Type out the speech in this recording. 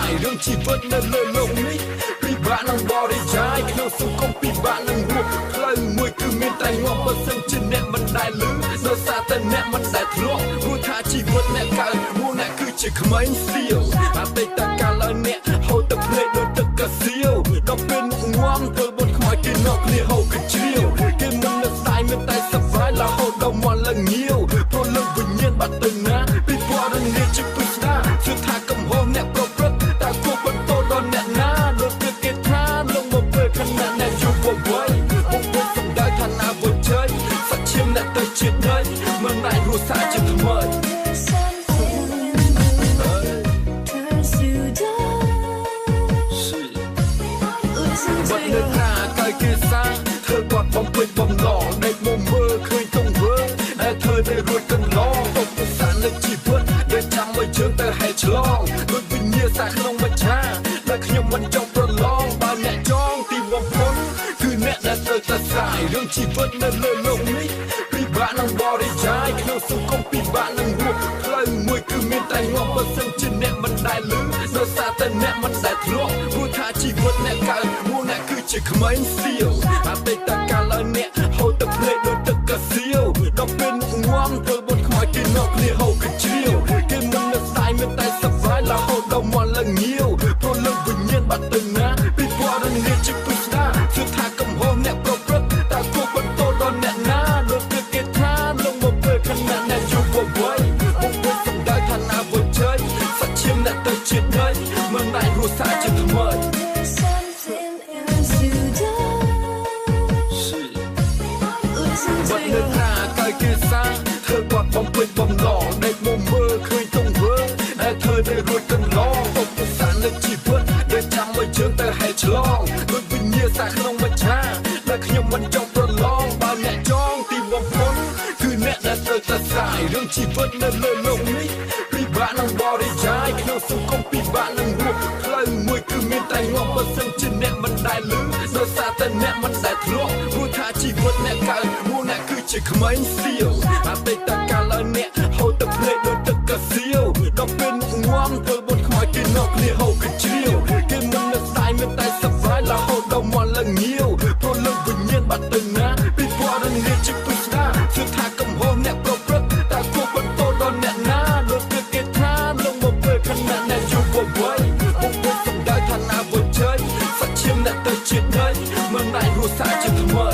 ายเรื่องชีวิตนั้นเลยลงนี้ពីបាក់នឹងបរិយាយក្នុងសង្គមពីបាក់នឹងហួបផ្លូវមួយគឺមានតែងាប់បើសិនជាអ្នកមិនដែលលឺដោយសារតែអ្នកមិនដែលធ្លាប់ព្រោះថាជីវិតអ្នកកើតមួយអ្នកគឺជាក្មេងសៀវអតីតកាលឲ្យអ្នកហូរទឹកភ្នែកដូចទឹកកាសៀវដល់ពេលមុខងាំធ្វើបុតខ្មោចគេនៅគ្នាហូរកជ្រាវគេមិននៅស្ដាយមានតែសប្បាយរហូតដល់មាត់ឡើងងាវព្រោះលើវិញ្ញាណបាត់ទៅណាពីពណ៌នឹងនេះជាពិស្ដាជឿថាកំហុសអ្នកប្រព្រឹត្តតែគួរបន្តដល់អ្នកណាដូចគេថាលងមកពេលខណៈអ្នកជួបបវ័យមកពេលសំដៅឋានៈវជ័យសច្ឈាមអ្នកទៅជាតិណៃមិនអាចរស់សាជាថ្មីបាត់នៅណាកៅគេសាធ្វើគាត់បំពេញបំឡងដេកមកមើលឃើញទង្វើដែលធ្វើតែរួចកន្លងទុកទស្សននៃជីវិតដែលចាំឲ្យជើងទៅហែកឆ្លងដូចវិញ្ញាសាក្នុងមច្ឆាដែលខ្ញុំមិនចង់ប្រឡងបើអ្នកចង់ទីបំផុតគឺអ្នកដែលត្រូវតែស្រាយរឿងជីវិតនៅលើโลกនេះពិបាកនឹងបរិយាយក្នុងសង្គមពិបាកនឹងហួបផ្លូវមួយគឺមានតែងាប់បើសិនជាអ្នកមិនដែលលឺដោយសារតែអ្នកមិនដែលធ្លាប់ព្រោះថាជីវិតអ្នកកើតមួយអ្នកគឺជាក្មេងសៀវអតីតកាលឲ្យអ្នកហូរទឹកភ្នែកដូចទឹកកាសៀវដល់ពេលមុខងាំធ្វើបុតខ្មោចគេនៅគ្នាហូរកជ្រាវគេមិននៅស្ដាយមានតែសប្បាយរហូតដល់មាត់ឡើងងាវព្រោះលើវិញ្ញាណបាត់ទៅណាពីពណ៌នឹងនេះជាពិស្ដាជឿថាកំហុសអ្នកប្រព្រឹត្តតែគួរបន្តដល់អ្នកណាដូចគេថាលងមកពេលខណៈអ្នកជួបបវ័យមកពេលសំដៅឋានៈវជ័យសច្ឈាមអ្នកទៅជាតិណៃមិនអាចរស់សាជាថ្មីបាត់នៅណាកៅគេសាធ្វើគាត់បំពេញបំឡងដេកមកមើលឃើញទង្វើដែលធ្វើតែរួចកន្លងទុកទស្សននៃជីវិតដែលចាំឲ្យជើងទៅហែកឆ្លងដូចវិញ្ញាសាក្នុងមច្ឆាដែលខ្ញុំមិនចង់ប្រឡងបើអ្នកចង់ទីបំផុតគឺអ្នកដែលត្រូវតែស្រាយរឿងជីវិតនៅលើโลกនេះពិបាកនឹងបរិយាយក្នុងសង្គមពិបាកនឹងហួបផ្លូវមួយគឺមានតែងាប់បើសិនជាអ្នកមិនដែលលឺដោយសារតែអ្នកមិនដែលធ្លាប់ព្រោះថាជីវិតអ្នកកើតមួយអ្នកគឺជាក្មេងសៀវអតីតកាលឲ្យអ្នកហូរទឹកភ្នែកដូចទឹកកាសៀវដល់ពេលមុខងាំធ្វើបុតខ្មោចគេនៅគ្នាហូរកជ្រាវគេមិននៅស្ដាយមានតែសប្បាយរហូតដល់មាត់ឡើងងាវព្រោះលើវិញ្ញាណបាត់ទៅណាពីពណ៌នឹងនេះជាពិស្ដាជឿថាកំហុសអ្នកប្រព្រឹត្តតែគួរបន្តដល់អ្នកណាដូចគេថាលងមកពេលខណៈអ្នកជួបបវ័យមកពេលសំដៅឋានៈវជ័យសច្ឈាមអ្នកទៅជាតិណៃមិនអាចរស់សាជាថ្មី